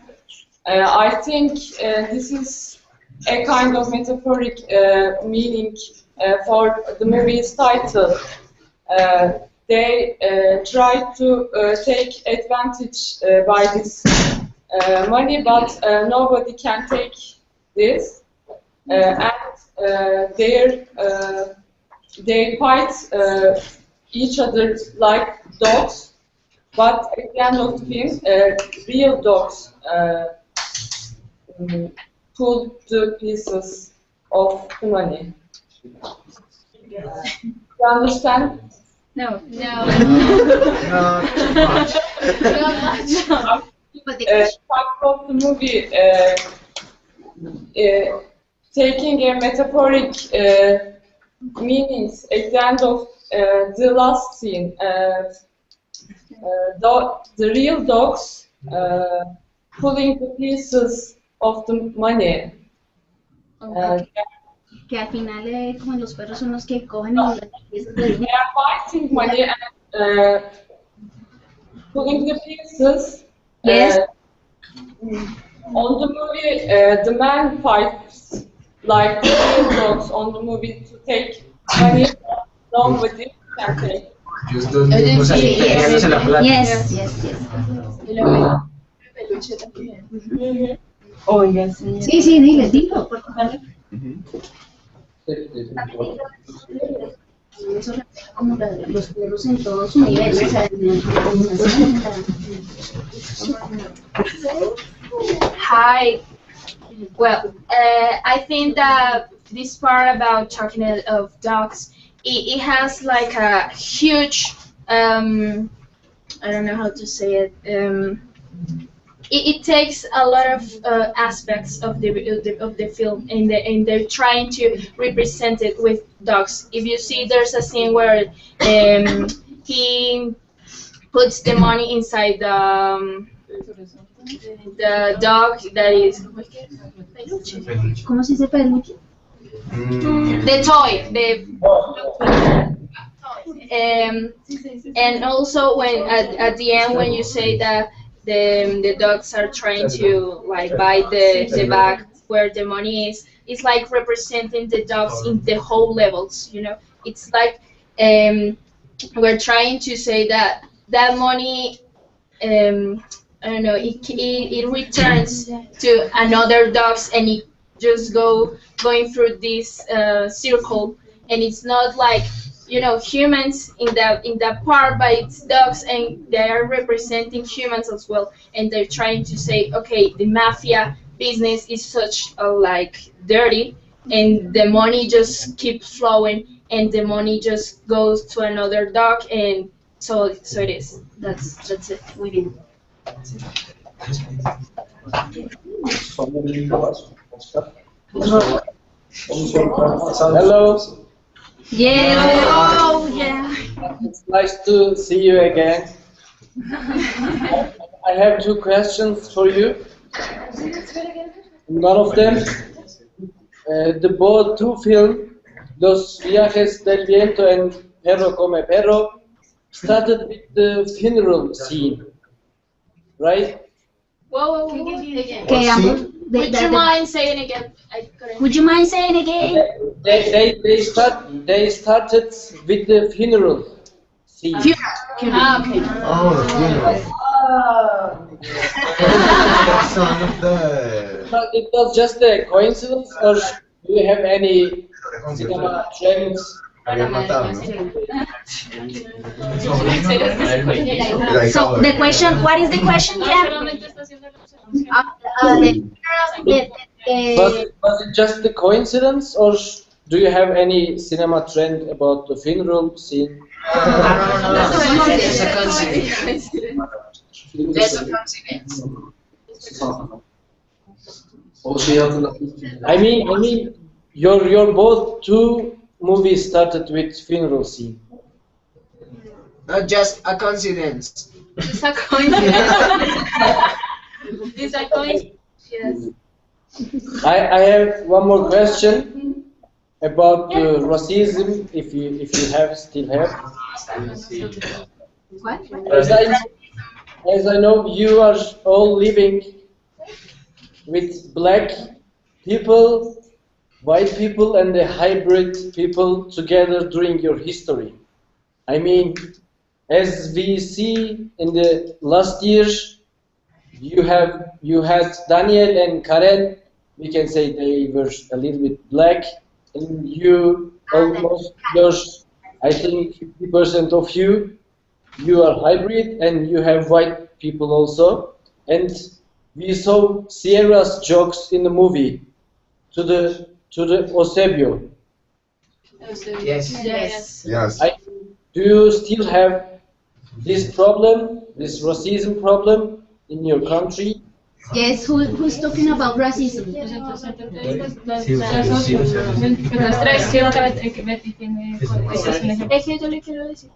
Speaker 13: I think this is a kind of metaphoric meaning for the movie's title. They try to take advantage by this money, but nobody can take this, and they fight each other like dogs, but at the end of the film, real dogs pull the pieces of the money. You understand?
Speaker 12: No.
Speaker 11: Not much.
Speaker 13: Part of the movie taking a metaphoric meanings at the end of the last scene. The real dogs pulling the pieces of the money.
Speaker 6: Que al final, como los perros son los que cogen las piezas de
Speaker 13: They
Speaker 6: dinero.
Speaker 13: are fighting money and pulling the pieces.
Speaker 6: Yes.
Speaker 13: On the movie, the man fights like the real dogs on the movie to take money. Nobody can take.
Speaker 9: Just dos mismos ahí peleándose la plata.
Speaker 6: Yes.
Speaker 5: Oiga, señor.
Speaker 6: Sí, dilo, por favor. Eso refleja como los perros en todo su nivel, o sea, en la organización.
Speaker 12: Hi. Well, I think that this part about talking of dogs, it has like a huge, I don't know how to say it. It takes a lot of aspects of the film, and they're trying to represent it with dogs. If you see, there's a scene where he puts the money inside the dog that is.
Speaker 6: ¿Cómo se dice peluche?
Speaker 12: The toy, and also when at the end when you say that the dogs are trying to like buy the bag where the money is, it's like representing the dogs in the whole levels. You know, it's like we're trying to say that that money. I don't know. It returns to another dogs, and it just going through this circle, and it's not like humans in that part, but it's dogs, and they are representing humans as well, and they're trying to say, okay, the mafia business is such like dirty, and the money just keeps flowing, and the money just goes to another dog, and so it is. That's it. We did.
Speaker 2: Hello.
Speaker 6: Yeah. Oh, yeah.
Speaker 2: It's nice to see you again. I have two questions for you. One of them, the both two films, Los Viajes del Viento and Perro come Perro, started with the funeral scene, right?
Speaker 12: Whoa.
Speaker 6: Okay,
Speaker 12: Would you mind saying again?
Speaker 6: Would you mind saying again?
Speaker 2: They started with the funeral scene.
Speaker 12: Okay.
Speaker 11: Oh, son of the.
Speaker 2: But it was just a coincidence, or do you have any cinema trends?
Speaker 6: So the question, what is the question, Jan?
Speaker 2: Was it just a coincidence, or do you have any cinema trend about the funeral scene?
Speaker 9: There's a coincidence. There's a coincidence.
Speaker 2: I mean, your both two movies started with funeral scene.
Speaker 9: Not just a coincidence.
Speaker 12: It's a coincidence. It's a coincidence. Yes.
Speaker 2: I have one more question about racism, if you still have.
Speaker 6: What?
Speaker 2: As I know, you are all living with black people, white people, and the hybrid people together during your history. I mean, as we see in the last years, you had Daniel and Karen. We can say they were a little bit black, and you almost yours. I think 50% of you are hybrid, and you have white people also. And we saw Sierra's jokes in the movie to the Eusebio.
Speaker 9: Yes.
Speaker 2: Do you still have this problem, this racism problem in your country?
Speaker 6: Yes, who's talking about racism?
Speaker 12: Es que yo le quiero decir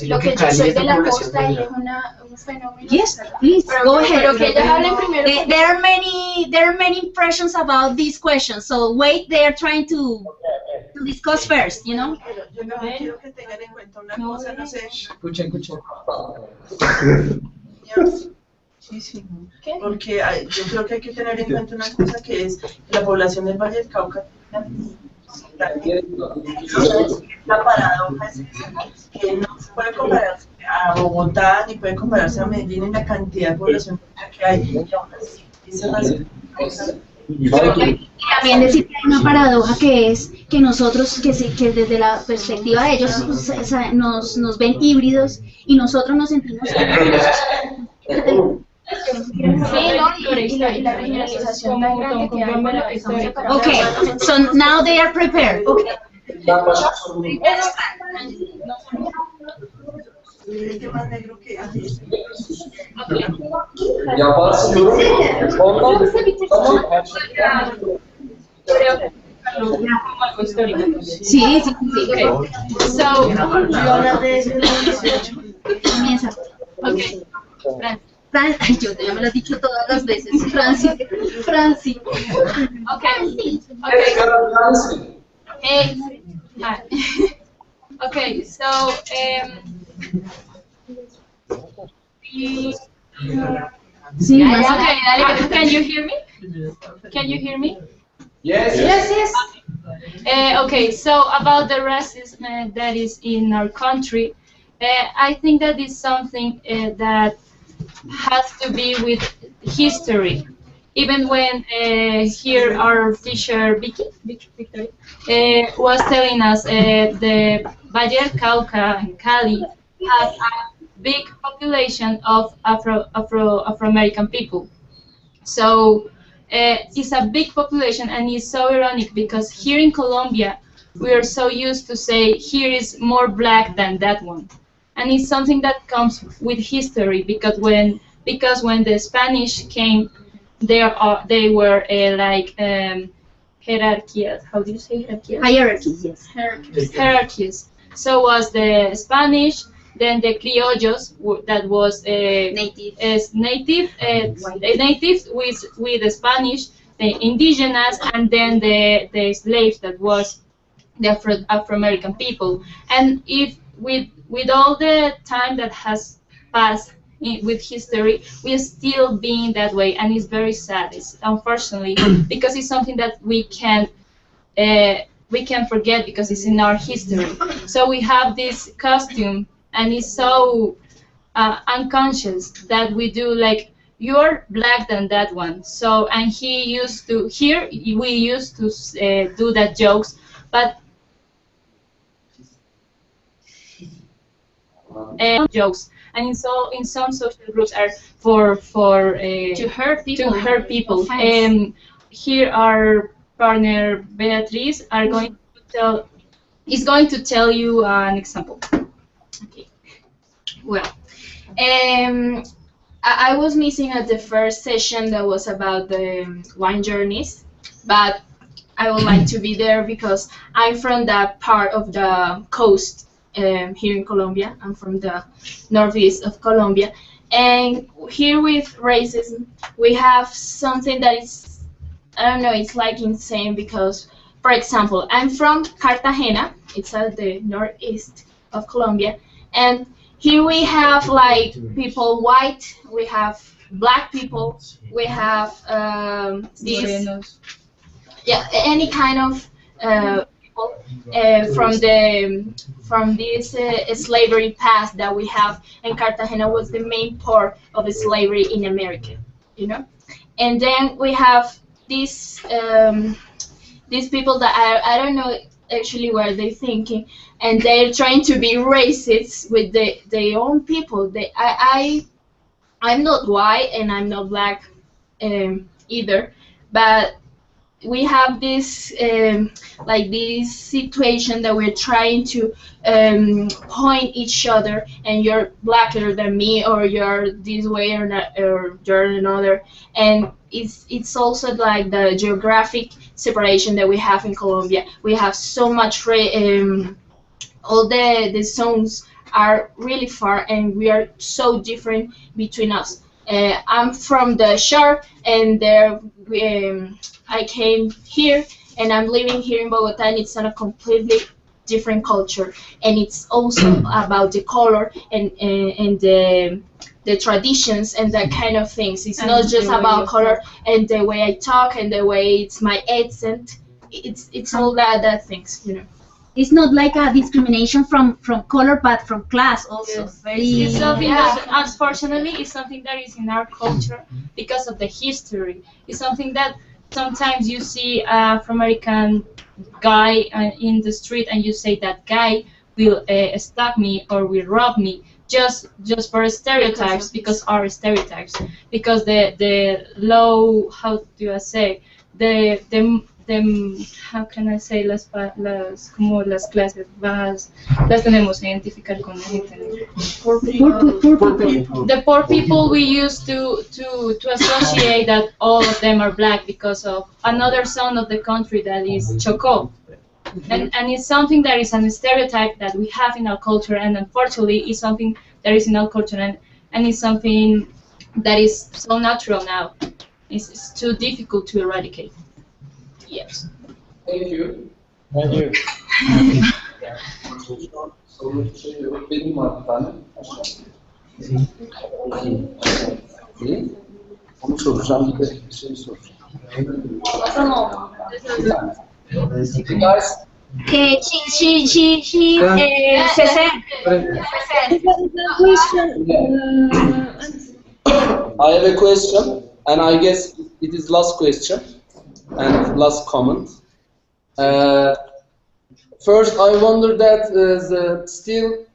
Speaker 12: lo que yo soy de la costa y es un fenómeno.
Speaker 6: Yes, please go ahead.
Speaker 12: Pero que ellos hablen primero.
Speaker 6: There are many impressions about this question, so wait. They are trying to discuss first, you know.
Speaker 5: Yo no quiero que tengan en cuenta una cosa, no sé.
Speaker 2: Escuchen.
Speaker 5: Muchísimo. Porque yo creo que hay que tener en cuenta una cosa, que es la población del Valle del Cauca. La paradoja es esa, que no se puede compararse a Bogotá ni puede compararse a Medellín en la cantidad de población que hay. Y aún así, esa razón
Speaker 6: También decir que hay una paradoja que es que nosotros, que desde la perspectiva de ellos nos ven híbridos y nosotros nos sentimos híbridos.
Speaker 8: Sí, no, y la regionalización tan grande que hay con lo que estamos separados.
Speaker 6: Okay, so now they are prepared. Okay.
Speaker 5: Este más negro que
Speaker 2: Yaparsın yorum. Ondan
Speaker 6: Sí, sí, sí. Okay. So, comienza. Okay. Ay, yo ya me lo he dicho todas las veces. Francis.
Speaker 12: Okay. Hey. Hi. Okay, so
Speaker 6: Sí,
Speaker 12: okay, dale, can you hear me? Can you hear me?
Speaker 2: Yes.
Speaker 12: Okay, so about the racism that is in our country, I think that is something that has to be with history. Even when here our teacher Victory was telling us the Valle del Cauca and Cali has a big population of Afro-American people. So it's a big population, and it's so ironic because here in Colombia we are so used to say here is more black than that one, and it's something that comes with history because when the Spanish came, they were like hierarchies. How do you say hierarchies?
Speaker 6: Hierarchies, yes.
Speaker 12: Hierarchies. So was the Spanish, then the criollos that was native with the Spanish, the indigenous, and then the slaves that was the Afro-American people. And if with all the time that has passed with history, we are still being that way, and it's very sad. It's unfortunately because it's something that we can forget because it's in our history. So we have this costume, and it's so unconscious that we do like you're black than that one. So and we used to do that jokes, but jokes. And in some social groups are for
Speaker 6: to hurt people.
Speaker 12: To hurt people. Here our partner Beatriz is going to tell you an example.
Speaker 6: Okay. Well, I was missing at the first session that was about the wine journeys, but I would like to be there because I'm from that part of the coast. Here in Colombia. I'm from the northeast of Colombia, and here with racism we have something that is, I don't know, it's like insane because, for example, I'm from Cartagena, it's at the northeast of Colombia, and here we have like people white, we have black people, we have these, yeah, any kind of people from this slavery past that we have, and Cartagena was the main port of slavery in America, you know. And then we have these people that I don't know actually what they're thinking, and they're trying to be racist with their own people. I'm not white and I'm not black either, but we have this like this situation that we're trying to point each other, and you're blacker than me, or you're this way, or not, or you're another. And it's also like the geographic separation that we have in Colombia. We have so much all the zones are really far, and we are so different between us. I'm from the shore, and there I came here, and I'm living here in Bogota, and it's on a completely different culture, and it's also about the color and the traditions and that kind of things. It's not just about color and the way I talk and the way it's my accent. It's all that things, you know. It's not like a discrimination from color, but from class also.
Speaker 12: Yes. It's something that, unfortunately, is something that is in our culture because of the history. It's something that sometimes you see a Afro-American guy in the street and you say that guy will stalk me or will rob me just for stereotypes, because our stereotypes, because the low, how do I say, the how can I say, como las clases bajas las tenemos a identificar con la gente negra. The poor people we used to associate that all of them are black because of another zone of the country that is Chocó. And it's something that is a stereotype that we have in our culture, and unfortunately it's something that is in our culture, and it's something that is so natural now. It's too difficult to eradicate. Yes.
Speaker 2: Thank you.
Speaker 3: Thank you.
Speaker 2: Benim var bir tane. Onu soracağım, bir de şey soracağım. Guys. I have a question, and I guess it is last question and last comment. First, I wonder that still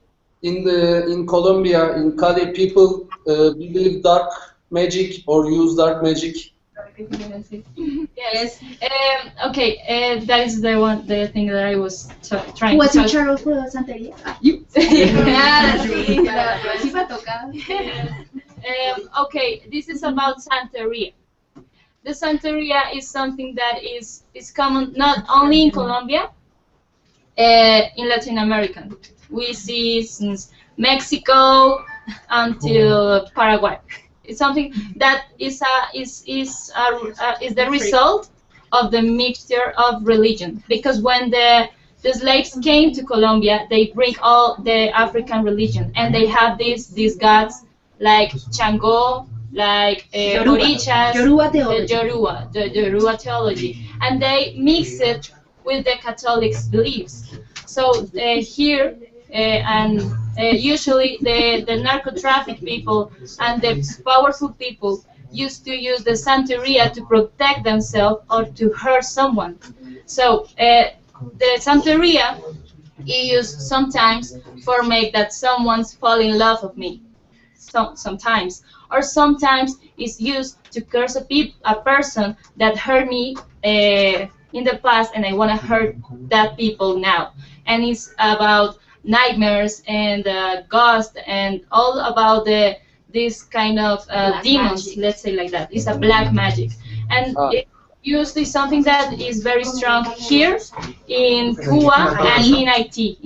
Speaker 2: in Colombia, in Cali, people believe dark magic or use dark magic.
Speaker 12: Yes. Okay. That is the thing that I was trying
Speaker 6: What's
Speaker 12: to
Speaker 6: in
Speaker 12: talk.
Speaker 6: charge for Santería?
Speaker 12: You. Okay, this is about Santeria. The Santeria is something that is common not only in Colombia, in Latin America. We see since Mexico until Paraguay. It's something that is the result of the mixture of religion. Because when the slaves came to Colombia, they bring all the African religion, and they have these gods like Chango, like Orichas, the Yoruba theology, and they mix it with the Catholic beliefs. So here, and usually the narco-traffic people and the powerful people used to use the Santeria to protect themselves or to hurt someone. So the Santeria is used sometimes for make that someone's fall in love with me. Sometimes, or sometimes it's used to curse a person that hurt me in the past, and I want to hurt that people now. And it's about nightmares and ghosts and all about this kind of demons, magic. Let's say like that. It's a black magic, and it's usually something that is very strong here in Cuba and in Haiti,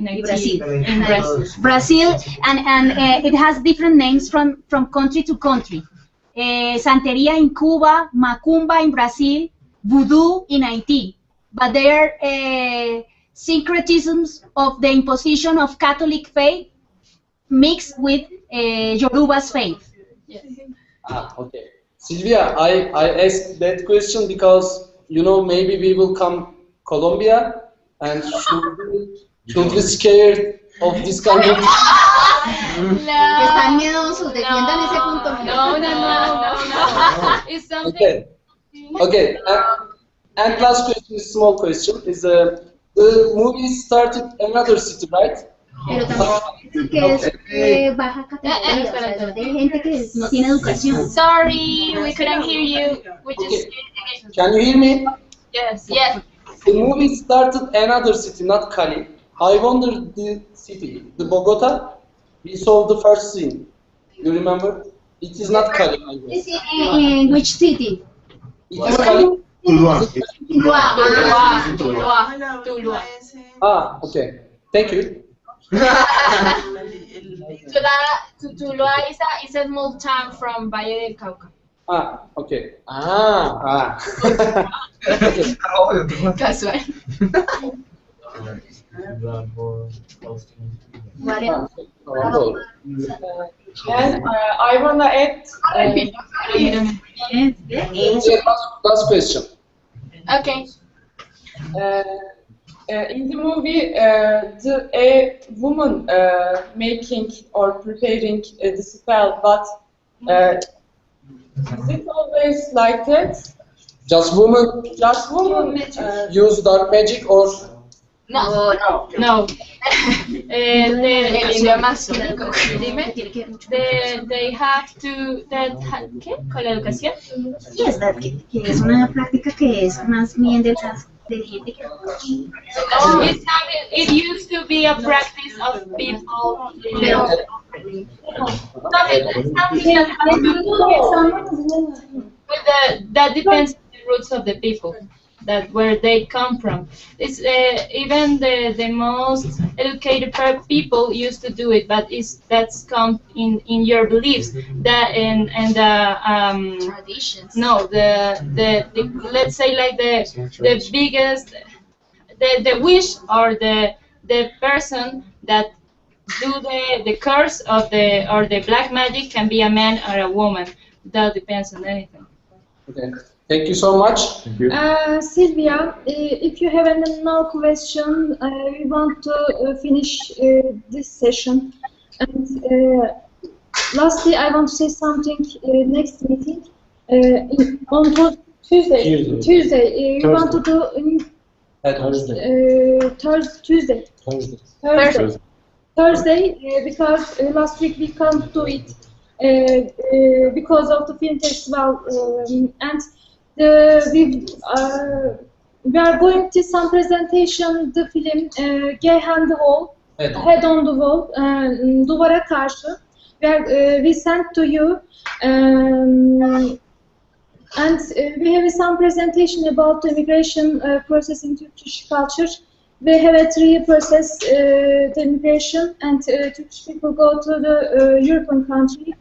Speaker 6: Brazil, and it has different names from country to country. Santeria in Cuba, Macumba in Brazil, Voodoo in Haiti, but they are syncretisms of the imposition of Catholic faith mixed with Yoruba's faith.
Speaker 12: Yes.
Speaker 2: Okay. Sylvia, I asked that question because, maybe we will come Colombia, and should we scared of this kind of...
Speaker 6: Están miedosos, defiendan ese punto.
Speaker 12: No. It's something...
Speaker 2: Okay. And last question, small question, is the movie started another city, right?
Speaker 6: Pero también que es baja categoría, o sea, de gente que no tiene educación.
Speaker 12: Sorry, we couldn't hear you. We just...
Speaker 2: Can you hear me?
Speaker 12: Yes.
Speaker 2: The movie started another city, not Cali. I wonder the city, the Bogota. We saw the first scene. You remember? It is not Cali.
Speaker 6: In which city?
Speaker 2: It is Cali.
Speaker 12: Tuluá.
Speaker 2: Okay. Thank you.
Speaker 8: Tuluá is a small town from Valle del Cauca.
Speaker 2: Okay.
Speaker 8: Casual.
Speaker 13: And I want to add
Speaker 2: Last question.
Speaker 8: Okay.
Speaker 13: in the movie, a woman making or preparing the spell, but is it always like that?
Speaker 2: Just women use dark magic or
Speaker 12: No. They have to. ¿Qué? ¿Con la educación?
Speaker 6: Yes, that que es una práctica que es más bien de gente que...
Speaker 12: It used to be a practice of people. Something that has to do with that depends on the roots of the people, that where they come from. It's even the most educated people used to do it, but that's come in your beliefs that and the
Speaker 6: traditions.
Speaker 12: No, the let's say like the biggest the wish or the person that do the curse of the black magic can be a man or a woman. That depends on anything.
Speaker 2: Okay. Thank you so much.
Speaker 10: Sylvia, if you have any more question, we want to finish this session. And lastly, I want to say something. Next meeting on Tuesday. We want to do Thursday, because last week we can't do it because of the film festival, and we are going to some presentation the film Head on the Wall, Duvara Karşı. We sent to you, and we have some presentation about the immigration process in Turkish culture. We have a 3-year process, the immigration, and Turkish people go to the European country,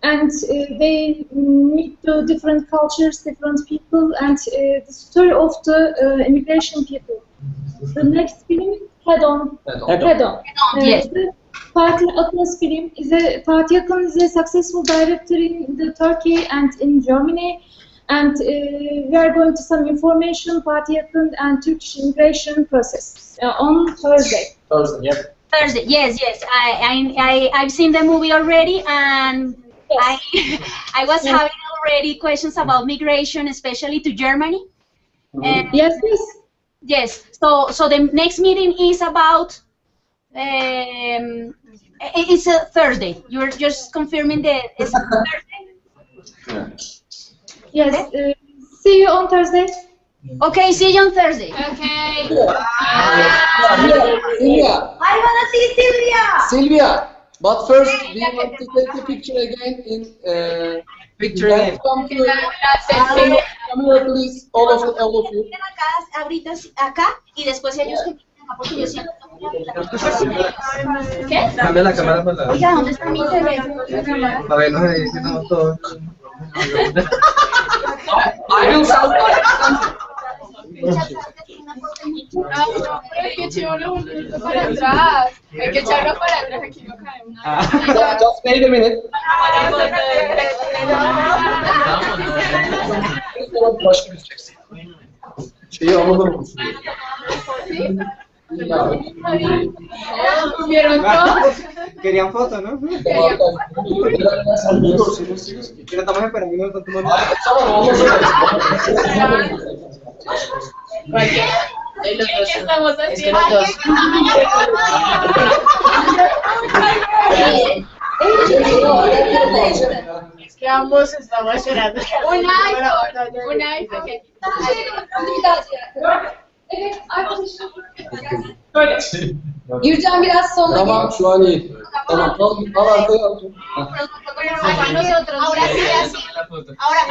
Speaker 10: and they meet the different cultures, different people, and the story of the immigration people. The next film, Head On.
Speaker 6: Yes.
Speaker 10: Fatih Akın's film Fatih Akın is a successful director in Turkey and in Germany. And we are going to some information, Fatih Akın and Turkish immigration process on Thursday.
Speaker 6: Thursday, yes. I've seen the movie already, and yes. I was having already questions about migration, especially to Germany. Yes. So the next meeting is about. It's a Thursday. You're just confirming it's Thursday.
Speaker 10: Yes. See you on Thursday.
Speaker 6: Okay, see you on Thursday.
Speaker 12: Okay.
Speaker 2: Sylvia.
Speaker 6: I wanna see Sylvia.
Speaker 2: Sylvia. But first, we want to take the picture again in picture. Come to camera, please, all of you.
Speaker 6: Ahorita acá y después ellos que acá porque yo siento. ¿Qué?
Speaker 14: Cambia la cámara para la.
Speaker 6: Oiga, ¿dónde está mi teléfono?
Speaker 14: Para vernos ahí, si no todo.
Speaker 13: Hay que echarlo para atrás. Hay que echarlo para atrás. Aquí no caemos.
Speaker 2: Just wait a minute.
Speaker 13: ¿Vieron todos?
Speaker 14: Querían fotos, ¿no? Estamos esperando, no están tomando.
Speaker 13: ¿Qué estamos haciendo? Es que ambos estamos llorando. Un iPhone.
Speaker 10: Gürcan biraz sola gel.
Speaker 2: Tamam, şu an iyi. Tamam, al arkaya otur.
Speaker 6: Ahora sí, así. Ahora.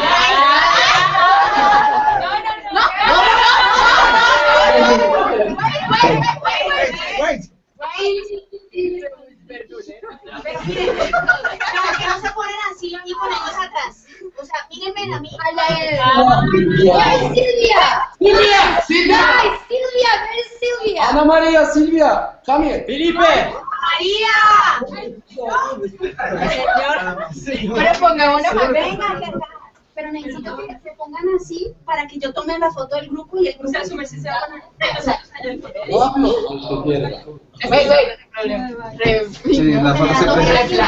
Speaker 6: No, que no se ponen así y con ellos atrás. O sea, mírenme a mí. Silvia.
Speaker 2: Ana Maria, Silvia, come here. Felipe.
Speaker 6: María.
Speaker 13: Pero pongámonos a ver.
Speaker 6: Venga, pero necesito que se pongan así para que yo tome la foto del grupo y el grupo.
Speaker 13: O sea, se va a poner.
Speaker 14: Sí, la foto se presenta.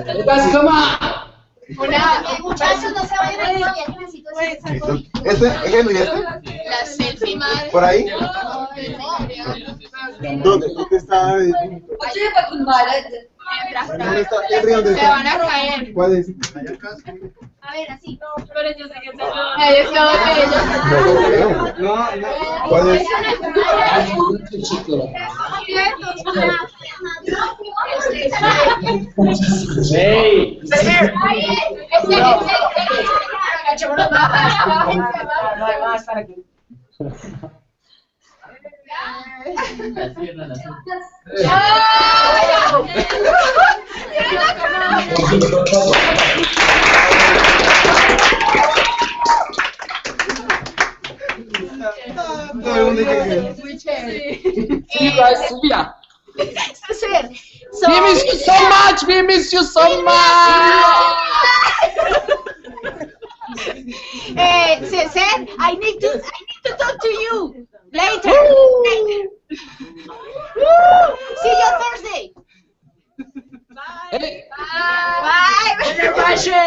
Speaker 2: Guys, come on.
Speaker 6: Muchachos, no se vayan a ir, ya que necesito
Speaker 11: ¿Este? ¿Es Henry este?
Speaker 6: la selfie, madre.
Speaker 11: ¿Por ahí? ¿Dónde está? ¿Dónde está? Henry, ¿dónde
Speaker 6: Se
Speaker 11: está?
Speaker 6: van a caer.
Speaker 11: ¿Cuál es?
Speaker 6: A ver, así.
Speaker 12: Pero yo sé que se
Speaker 6: Ahí está,
Speaker 11: ¿Cuál es?
Speaker 2: Hey.
Speaker 6: Muy chévere.
Speaker 2: See you guys, Sylvia.
Speaker 6: So,
Speaker 2: We miss you so much. We miss you so much.
Speaker 6: Cesar, I need to talk to you later. See you on Thursday.
Speaker 2: Hey.
Speaker 6: Bye.
Speaker 2: Fenerbahçe.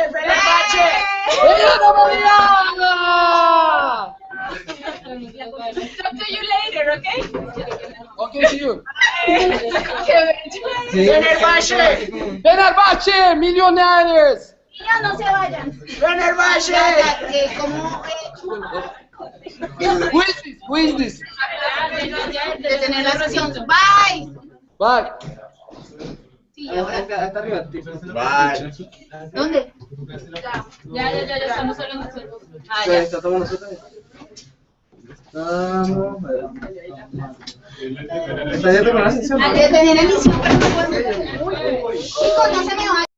Speaker 12: Talk to you later, okay?
Speaker 2: Okay, see you.
Speaker 12: Fenerbahçe.
Speaker 2: Fenerbahçe, millionaires.
Speaker 6: Ya no se vayan.
Speaker 2: Fenerbahçe. Who is this?
Speaker 6: De tener la razón. Bye.
Speaker 2: Bye.
Speaker 14: Hasta arriba.
Speaker 11: Bye.
Speaker 6: ¿Dónde?
Speaker 12: Ya estamos solo nosotros.
Speaker 14: Está tomando nota. Está ya terminó la sesión.
Speaker 6: Antes de tener emisión, pero no puedo. Chicos, no se me vayan.